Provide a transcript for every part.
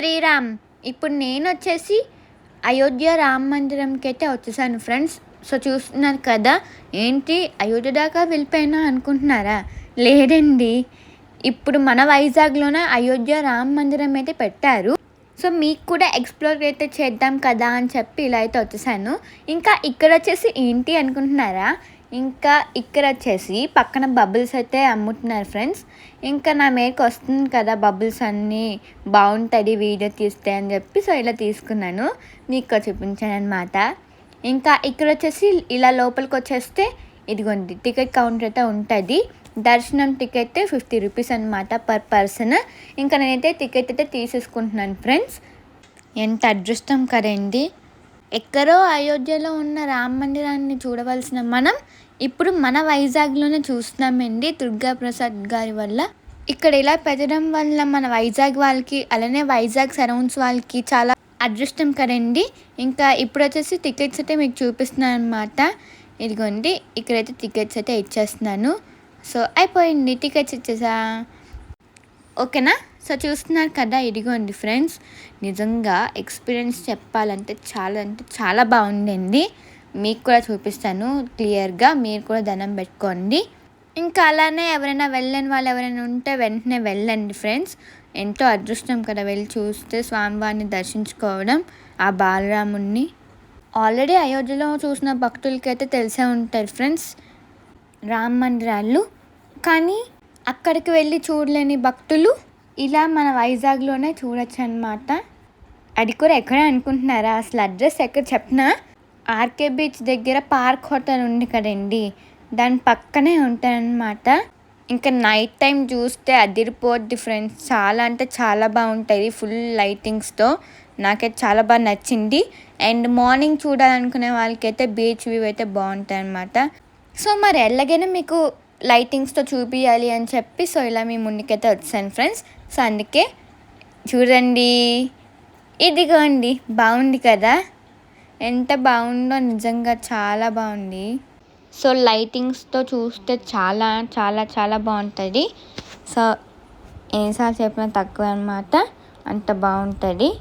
శ్రీరామ్. ఇప్పుడు నేను వచ్చేసి అయోధ్య రామ మందిరంకి అయితే వచ్చేసాను ఫ్రెండ్స్. సో చూస్తున్నారు కదా, ఏంటి అయోధ్య దాకా వెళ్ళిపోయినా అనుకుంటున్నారా? లేదండి, ఇప్పుడు మన వైజాగ్లోనే అయోధ్య రామ మందిరం అయితే పెట్టారు. సో మీకు కూడా ఎక్స్ప్లోర్ అయితే చేద్దాం కదా అని చెప్పి ఇలా అయితే వచ్చేసాను. ఇంకా ఇక్కడ వచ్చేసి ఏంటి అనుకుంటున్నారా, ఇంకా ఇక్కడ వచ్చేసి పక్కన బబుల్స్ అయితే అమ్ముతున్నారు ఫ్రెండ్స్. ఇంకా నా మీదకి వస్తుంది కదా బబుల్స్ అన్నీ, బాగుంటుంది వీడియో తీస్తే అని చెప్పి సో ఇలా తీసుకున్నాను, మీకు చూపించాను అనమాట. ఇంకా ఇక్కడ వచ్చేసి ఇలా లోపలికి వచ్చేస్తే ఇదిగోండి టికెట్ కౌంటర్ అయితే ఉంటుంది. దర్శనం టికెట్ 50 రూపీస్ అనమాట పర్ పర్సన్. ఇంకా నేనైతే టికెట్ అయితే తీసేసుకుంటున్నాను ఫ్రెండ్స్. ఎంత అదృష్టం కదండి, ఎక్కడో అయోధ్యలో ఉన్న రామ మందిరాన్ని చూడవలసిన మనం ఇప్పుడు మన వైజాగ్లోనే చూస్తున్నామండి, దుర్గాప్రసాద్ గారి వల్ల. ఇక్కడ ఇలా పెట్టడం వల్ల మన వైజాగ్ వాళ్ళకి, అలానే వైజాగ్ సరౌండ్స్ వాళ్ళకి చాలా అదృష్టం కదండి. ఇంకా ఇప్పుడు వచ్చేసి టికెట్స్ అయితే మీకు చూపిస్తున్నాను అనమాట. ఇదిగోండి ఇక్కడైతే టికెట్స్ అయితే ఇచ్చేస్తున్నాను. సో అయిపోయింది, టికెట్స్ ఇచ్చేసా, ఓకేనా. సో చూస్తున్నారు కదా, ఇదిగోండి ఫ్రెండ్స్, నిజంగా ఎక్స్పీరియన్స్ చెప్పాలంటే చాలా అంటే చాలా బాగుండింది. మీకు కూడా చూపిస్తాను క్లియర్గా, మీరు కూడా దండం పెట్టుకోండి. ఇంకా అలానే ఎవరైనా వెళ్ళని వాళ్ళు ఎవరైనా ఉంటే వెంటనే వెళ్ళండి ఫ్రెండ్స్. ఎంతో అదృష్టం కదా వెళ్ళి చూస్తే స్వామివారిని దర్శించుకోవడం, ఆ బాలరాముణ్ణి. ఆల్రెడీ అయోధ్యలో చూసిన భక్తులకి అయితే తెలిసే ఉంటారు ఫ్రెండ్స్ రామ మందిరాలు, కానీ అక్కడికి వెళ్ళి చూడలేని భక్తులు ఇలా మన వైజాగ్లోనే చూడొచ్చు అనమాట. అది కూడా ఎక్కడ అనుకుంటున్నారా, అసలు అడ్రస్ ఎక్కడ చెప్పినా, ఆర్కే బీచ్ దగ్గర పార్క్ హోటల్ ఉంది కదండి, దాని పక్కనే ఉంటాయన్నమాట. ఇంకా నైట్ టైం చూస్తే అదిరిపోద్ది ఫ్రెండ్స్, చాలా అంటే చాలా బాగుంటుంది ఫుల్ లైటింగ్స్తో. నాకైతే చాలా బాగా నచ్చింది. అండ్ మార్నింగ్ చూడాలనుకునే వాళ్ళకైతే బీచ్ వ్యూ అయితే బాగుంటాయి అన్నమాట. సో మరి ఎలాగైనా మీకు లైటింగ్స్తో చూపించాలి అని చెప్పి సో ఇలా మీ ముందుకైతే వచ్చాను ఫ్రెండ్స్. సో అందుకే చూడండి, ఇదిగోండి, బాగుంది కదా, ఎంత బాగుందో, నిజంగా చాలా బాగుంది. సో లైటింగ్స్తో చూస్తే చాలా చాలా చాలా బాగుంటుంది. సో ఎన్నిసార్లు చెప్పినా తక్కువ అనమాట, అంత బాగుంటుంది.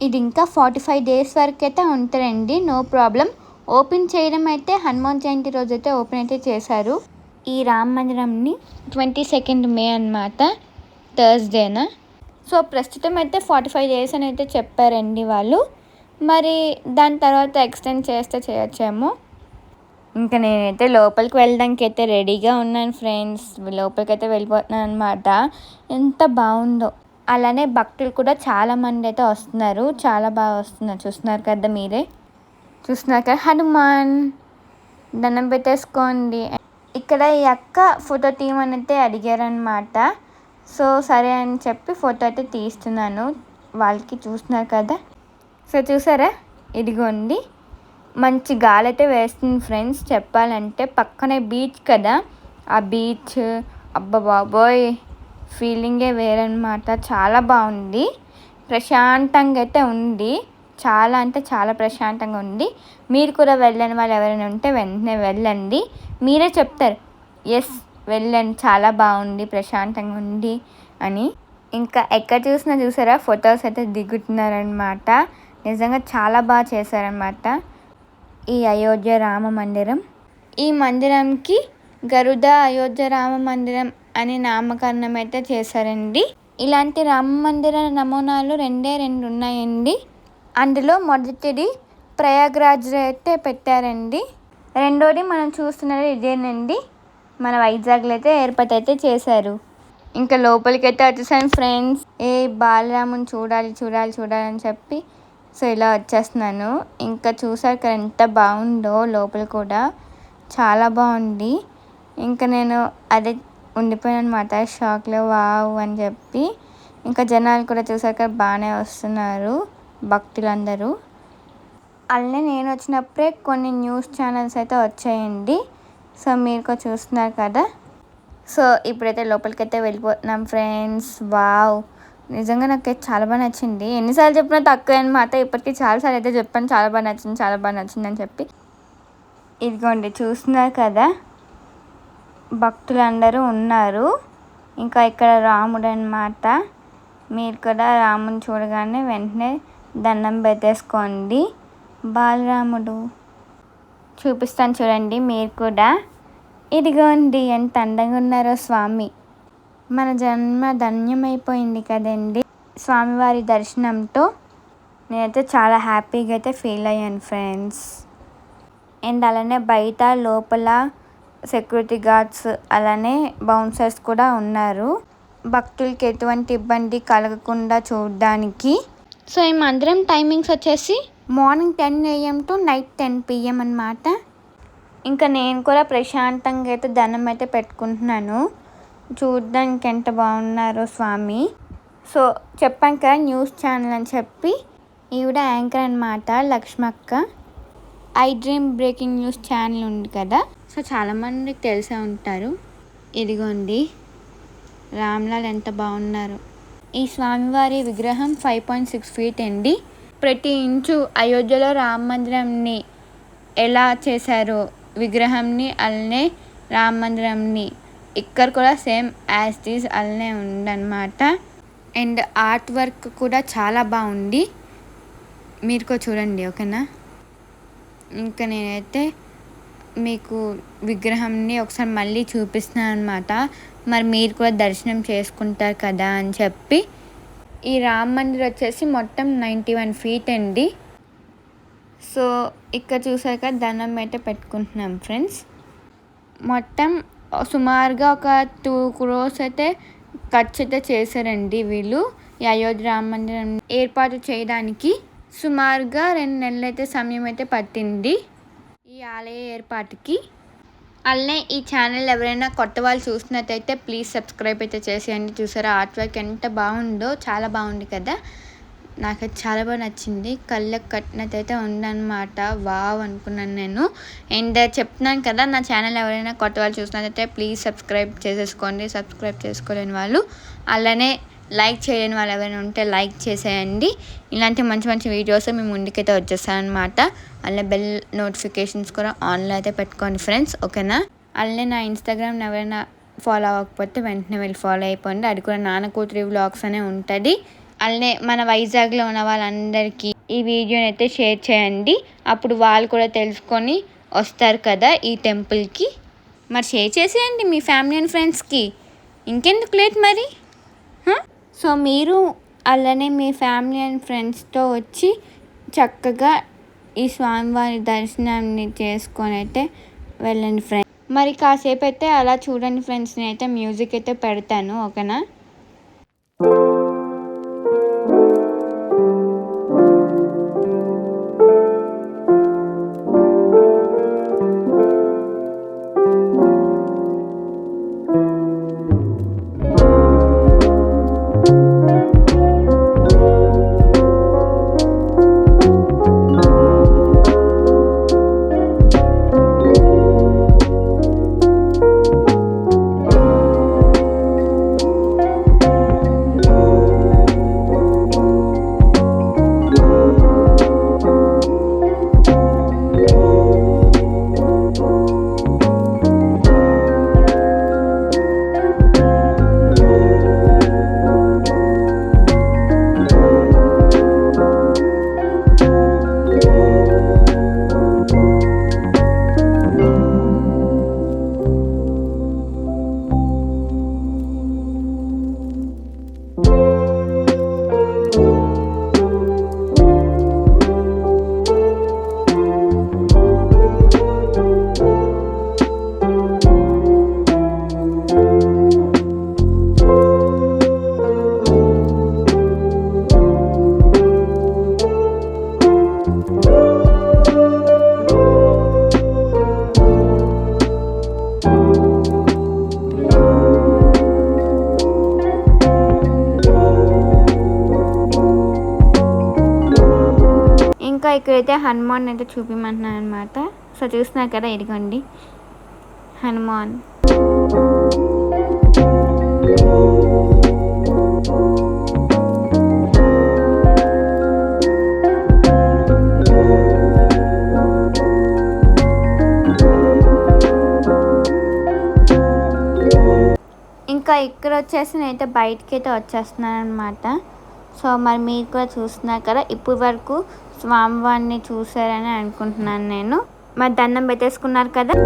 ఇది ఇంకా 45 days వరకు అయితే ఉంటుందండి, నో ప్రాబ్లం. ఓపెన్ చేయడం అయితే హనుమాన్ జయంతి రోజు అయితే ఓపెన్ అయితే చేశారు ఈ రామ మందిరంని, 22nd May అనమాట, థర్స్డేనా. సో ప్రస్తుతం అయితే 45 days అని అయితే చెప్పారండి వాళ్ళు, మరి దాని తర్వాత ఎక్స్టెండ్ చేస్తే చేయొచ్చేమో. ఇంకా నేనైతే లోపలికి వెళ్ళడానికి అయితే రెడీగా ఉన్నాను ఫ్రెండ్స్, లోపలికి అయితే వెళ్ళిపోతున్నాను అనమాట. ఎంత బాగుందో, అలానే భక్తులు కూడా చాలామంది అయితే వస్తున్నారు, చాలా బాగా వస్తున్నారు. చూస్తున్నారు కదా మీరే, చూస్తున్నారు కదా, హనుమాన్ దండం పెట్టేసుకోండి. ఇక్కడ ఈ అక్క ఫోటో తీయమని అయితే అడిగారనమాట. సో సరే అని చెప్పి ఫోటో అయితే తీస్తున్నాను వాళ్ళకి, చూస్తున్నారు కదా. సో చూసారా, ఇదిగోండి మంచి గాలి అయితే వేస్తుంది ఫ్రెండ్స్. చెప్పాలంటే పక్కనే బీచ్ కదా, ఆ బీచ్ అబ్బా బాబోయ్ ఫీలింగే వేరనమాట, చాలా బాగుంది. ప్రశాంతంగా అయితే ఉంది, చాలా అంటే చాలా ప్రశాంతంగా ఉంది. మీరు కూడా వెళ్ళని వాళ్ళు ఎవరైనా ఉంటే వెంటనే వెళ్ళండి, మీరే చెప్తారు ఎస్ వెళ్ళండి చాలా బాగుంది, ప్రశాంతంగా ఉంది అని. ఇంకా ఎక్కడ చూసినా చూసారా ఫొటోస్ అయితే దిగుతున్నారనమాట, నిజంగా చాలా బాగా చేశారనమాట ఈ అయోధ్య రామ మందిరం. ఈ మందిరంకి గరుడ అయోధ్య రామ మందిరం అని నామకరణం అయితే చేశారండి. ఇలాంటి రామ మందిర నమూనాలు రెండు ఉన్నాయండి. అందులో మొదటిది ప్రయాగ్రాజ్లో అయితే పెట్టారండి, రెండోది మనం చూస్తున్నది ఇదేనండి, మన వైజాగ్లో అయితే ఏర్పాటు అయితే చేశారు. ఇంకా లోపలికి అయితే వచ్చేసాను ఫ్రెండ్స్, ఏ బాలరాముని చూడాలి చూడాలి చూడాలి అని చెప్పి సో ఇలా వచ్చేస్తున్నాను. ఇంకా చూసారు కదా ఎంత బాగుందో, లోపల కూడా చాలా బాగుంది. ఇంకా నేను అదే ఉండిపోయాను అనమాట షాక్లో, వావ్ అని చెప్పి. ఇంకా జనాలు కూడా చూసారు కదా బాగానే వస్తున్నారు భక్తులందరూ. అలానే నేను వచ్చినప్పుడే కొన్ని న్యూస్ ఛానల్స్ అయితే వచ్చాయండి, సో మీరు కూడా చూస్తున్నారు కదా. సో ఇప్పుడైతే లోపలికి అయితే వెళ్ళిపోతున్నాం ఫ్రెండ్స్. వావ్, నిజంగా నాకైతే చాలా బాగా నచ్చింది. ఎన్నిసార్లు చెప్పినా తక్కువ అనమాట, ఇప్పటికీ చాలాసార్లు అయితే చెప్పాను చాలా బాగా నచ్చింది చాలా బాగా నచ్చింది అని చెప్పి. ఇదిగోండి చూస్తున్నారు కదా, భక్తులందరూ ఉన్నారు. ఇంకా ఇక్కడ రాముడు అనమాట, మీరు కూడా రాముని చూడగానే వెంటనే దండం పెట్టేసుకోండి. బాలరాముడు చూపిస్తాను చూడండి మీరు కూడా. ఇదిగోండి ఎంత అందంగా ఉన్నారో స్వామి. మన జన్మ ధన్యమైపోయింది కదండి స్వామివారి దర్శనంతో. నేనైతే చాలా హ్యాపీగా అయితే ఫీల్ అయ్యాను ఫ్రెండ్స్. అండ్ అలానే బయట లోపల సెక్యూరిటీ గార్డ్స్ అలానే బౌన్సర్స్ కూడా ఉన్నారు భక్తులకి ఎటువంటి ఇబ్బంది కలగకుండా చూడడానికి. సో ఈ మందిరం టైమింగ్స్ వచ్చేసి morning 10 AM to night 10 PM అన్నమాట. ఇంకా నేను కూడా ప్రశాంతంగా అయితే దండం అయితే పెట్టుకుంటున్నాను. చూడడానికి ఎంత బాగున్నారో స్వామి. సో చెప్పాను కదా న్యూస్ ఛానల్ అని చెప్పి, ఈవిడ యాంకర్ అనమాట Lakshmakka. I dream breaking news channel ఉంది కదా, సో చాలామందికి తెలిసే ఉంటారు. ఇదిగోండి రామ్లాల్ ఎంత బాగున్నారు. ఈ స్వామివారి విగ్రహం 5.6 feet అండి. ప్రతి ఇంచు అయోధ్యలో రామ మందిరంని ఎలా చేశారో విగ్రహంని అలానే రామ మందిరంని ఇక్కడ కూడా సేమ్ యాజ్ టీజ్ అలానే ఉందన్నమాట. అండ్ ఆర్ట్ వర్క్ కూడా చాలా బాగుంది. మీరు కూడా చూడండి ఓకేనా. ఇంకా నేనైతే మీకు విగ్రహంని ఒకసారి మళ్ళీ చూపిస్తున్నాను అనమాట. మరి మీరు కూడా దర్శనం చేసుకుంటారు కదా అని చెప్పి. ఈ రామ మందిర్ వచ్చేసి మొత్తం 91 feet అండి. సో ఇక్కడ చూసాక దండం అయితే పెట్టుకుంటున్నాం ఫ్రెండ్స్. మొత్తం సుమారుగా ఒక 2 crores అయితే ఖర్చు అయితే చేశారండి వీళ్ళు ఈ అయోధ్య రామ మందిరం ఏర్పాటు చేయడానికి. సుమారుగా 2 నెలలు అయితే సమయం అయితే పట్టింది ఈ ఆలయ ఏర్పాటుకి. అలానే ఈ ఛానల్ ఎవరైనా కొత్త వాళ్ళు చూసినట్టయితే ప్లీజ్ సబ్స్క్రైబ్ అయితే చేసేయండి. చూసారా ఆర్ట్ వర్క్ ఎంత బాగుందో, చాలా బాగుంది కదా. నాకైతే చాలా బాగా నచ్చింది. కళ్ళకు కట్టినట్టయితే ఉందన్నమాట. వావ్ అనుకున్నాను నేను. అండ్ చెప్తున్నాను కదా, నా ఛానల్ ఎవరైనా కొత్త వాళ్ళు చూసినట్టయితే ప్లీజ్ సబ్స్క్రైబ్ చేసేసుకోండి. సబ్స్క్రైబ్ చేసుకోలేని వాళ్ళు, అలానే లైక్ చేయలేని వాళ్ళు ఎవరైనా ఉంటే లైక్ చేసేయండి. ఇలాంటి మంచి మంచి వీడియోస్ మీ ముందుకైతే వచ్చేస్తాయన్నమాట. అలానే బెల్ నోటిఫికేషన్స్ కూడా ఆన్లో అయితే పెట్టుకోండి ఫ్రెండ్స్ ఓకేనా. అలానే నా ఇన్స్టాగ్రామ్ ఎవరైనా ఫాలో అవ్వకపోతే వెంటనే వెళ్ళి ఫాలో అయిపోండి. అది కూడా నాన్న కూతురి వ్లాగ్స్ అనే ఉంటుంది. అలానే మన వైజాగ్లో ఉన్న వాళ్ళందరికీ ఈ వీడియోని అయితే షేర్ చేయండి. అప్పుడు వాళ్ళు కూడా తెలుసుకొని వస్తారు కదా ఈ టెంపుల్కి. మరి షేర్ చేసేయండి మీ ఫ్యామిలీ అండ్ ఫ్రెండ్స్కి. ఇంకెందుకు లేట్ మరి. సో మీరు అలానే మీ ఫ్యామిలీ అండ్ ఫ్రెండ్స్తో వచ్చి చక్కగా ఈ స్వామివారి దర్శనాన్ని చేసుకొని అయితే వెళ్ళండి ఫ్రెండ్స్. మరి కాసేపు అయితే అలా చూడండి ఫ్రెండ్స్. నేనైతే మ్యూజిక్ అయితే పెడతాను ఓకేనా. ఇంకా ఇక్కడైతే హనుమాన్ అయితే చూపిమంటున్నాను అనమాట. సో చూస్తున్నారు కదా, ఇదిగోండి హనుమాన్. ఇంకా ఇంకా ఇక్కడ వచ్చేసి నేనైతే బయటికి అయితే వచ్చేస్తున్నాను అనమాట. సో మరి మీరు కూడా చూస్తున్నారు కదా, ఇప్పటి వరకు స్వామివారిని చూసారని అనుకుంటున్నాను నేను. మరి దండం పెట్టేసుకున్నారు కదా.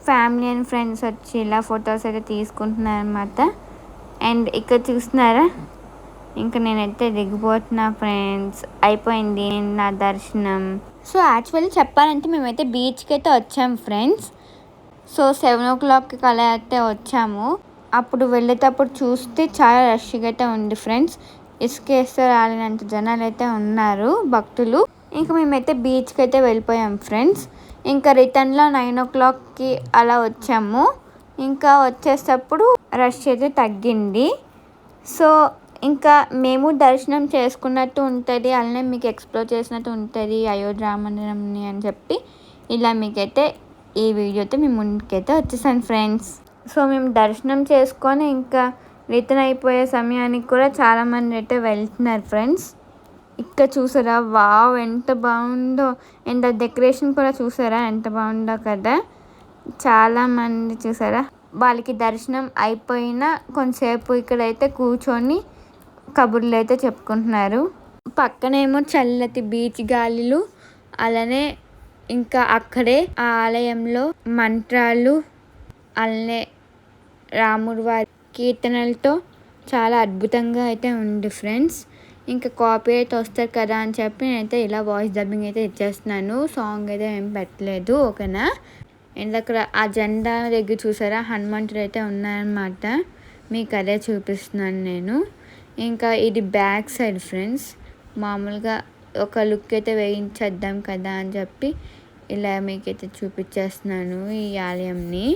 ఫ్యామిలీ అండ్ ఫ్రెండ్స్ వచ్చి ఇలా ఫొటోస్ అయితే తీసుకుంటున్నారు అనమాట. అండ్ ఇక్కడ చూస్తున్నారా, ఇంకా నేనైతే దిగిపోతున్నా ఫ్రెండ్స్. అయిపోయింది నా దర్శనం. సో యాక్చువల్లీ చెప్పాలంటే మేమైతే బీచ్కి అయితే వచ్చాము ఫ్రెండ్స్. సో 7 o'clock అలా అయితే వచ్చాము. అప్పుడు వెళ్ళేటప్పుడు చూస్తే చాలా రష్గా అయితే ఉంది ఫ్రెండ్స్. ఇసుకేస్తే రాలేనంత జనాలు అయితే ఉన్నారు, భక్తులు. ఇంకా మేమైతే బీచ్కి అయితే వెళ్ళిపోయాం ఫ్రెండ్స్. ఇంకా రిటర్న్లో 9 o'clock అలా వచ్చాము. ఇంకా వచ్చేటప్పుడు రష్ అయితే తగ్గింది. సో ఇంకా మేము దర్శనం చేసుకున్నట్టు ఉంటుంది, అలానే మీకు ఎక్స్ప్లోర్ చేసినట్టు ఉంటుంది అయోధ్య రామ మందిరంని అని చెప్పి ఇలా మీకైతే ఈ వీడియోతో మీ ముందుకైతే వచ్చేసాను ఫ్రెండ్స్. సో మేము దర్శనం చేసుకొని ఇంకా రిటర్న్ అయిపోయే సమయానికి కూడా చాలామంది అయితే వెళ్తున్నారు ఫ్రెండ్స్. ఇక్కడ చూసారా, వావ్ ఎంత బాగుందో. అండ్ డెకరేషన్ కూడా చూసారా ఎంత బాగుందో కదా. చాలామంది చూసారా, వాళ్ళకి దర్శనం అయిపోయినా కొంతసేపు ఇక్కడైతే కూర్చొని కబుర్లు అయితే చెప్పుకుంటున్నారు. పక్కనేమో చల్లటి బీచ్ గాలులు, అలానే ఇంకా అక్కడే ఆ ఆలయంలో మంత్రాలు, అలానే రాముడి వారి కీర్తనలతో చాలా అద్భుతంగా అయితే ఉంది ఫ్రెండ్స్. ఇంకా కాపీ అయితే వస్తారు కదా అని చెప్పి నేనైతే ఇలా వాయిస్ డబ్బింగ్ అయితే ఇచ్చేస్తున్నాను. సాంగ్ అయితే ఏం పెట్టలేదు, ఓకేనా. అండ్ అక్కడ ఆ జెండా దగ్గర చూసారా హనుమంతుడు అయితే ఉన్నారనమాట. మీకు అదే చూపిస్తున్నాను నేను. ఇంకా ఇది బ్యాక్ సైడ్ ఫ్రెండ్స్. మామూలుగా ఒక లుక్ అయితే వేయించేద్దాం కదా అని చెప్పి ఇలా మీకైతే చూపించేస్తున్నాను ఈ ఆలయంని.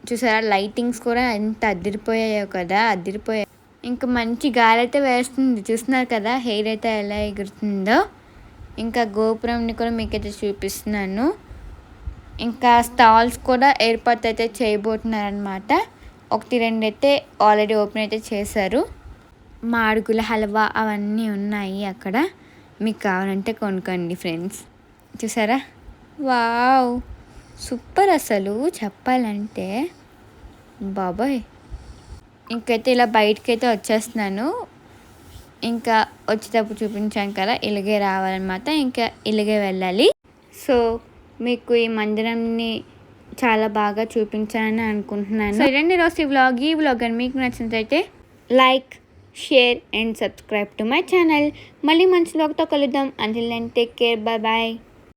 చూసారా లైటింగ్స్ కూడా ఎంత అదిరిపోయాయో కదా, అదిరిపోయాయి. ఇంకా మంచి గాలి అయితే వేస్తుంది, చూస్తున్నారు కదా హెయిర్ అయితే ఎలా ఎగురుతుందో. ఇంకా గోపురంని కూడా మీకైతే చూపిస్తున్నాను. ఇంకా స్టాల్స్ కూడా ఏర్పాటు అయితే చేయబోతున్నారనమాట. 1-2 అయితే ఆల్రెడీ ఓపెన్ అయితే చేశారు. మాడుగుల హల్వా అవన్నీ ఉన్నాయి అక్కడ, మీకు కావాలంటే కొనుక్కోండి ఫ్రెండ్స్. చూసారా, వావ్ సూపర్ అసలు చెప్పాలంటే, బాబాయ్. ఇంకైతే ఇలా బయటకి అయితే వచ్చేస్తున్నాను. ఇంకా వచ్చేటప్పుడు చూపించాను కదా, ఇలాగే రావాలన్నమాట. ఇంకా ఇలాగే వెళ్ళాలి. సో మీకు ఈ మందిరాన్ని చాలా బాగా చూపించాలని అనుకుంటున్నాను. సో ఇదండి ఈరోజు ఈ వ్లాగ్ అని మీకు నచ్చినట్లయితే like, share and subscribe to my channel. మళ్ళీ మంచి వ్లాగ్తో కలుద్దాం. Until then take care, bye bye.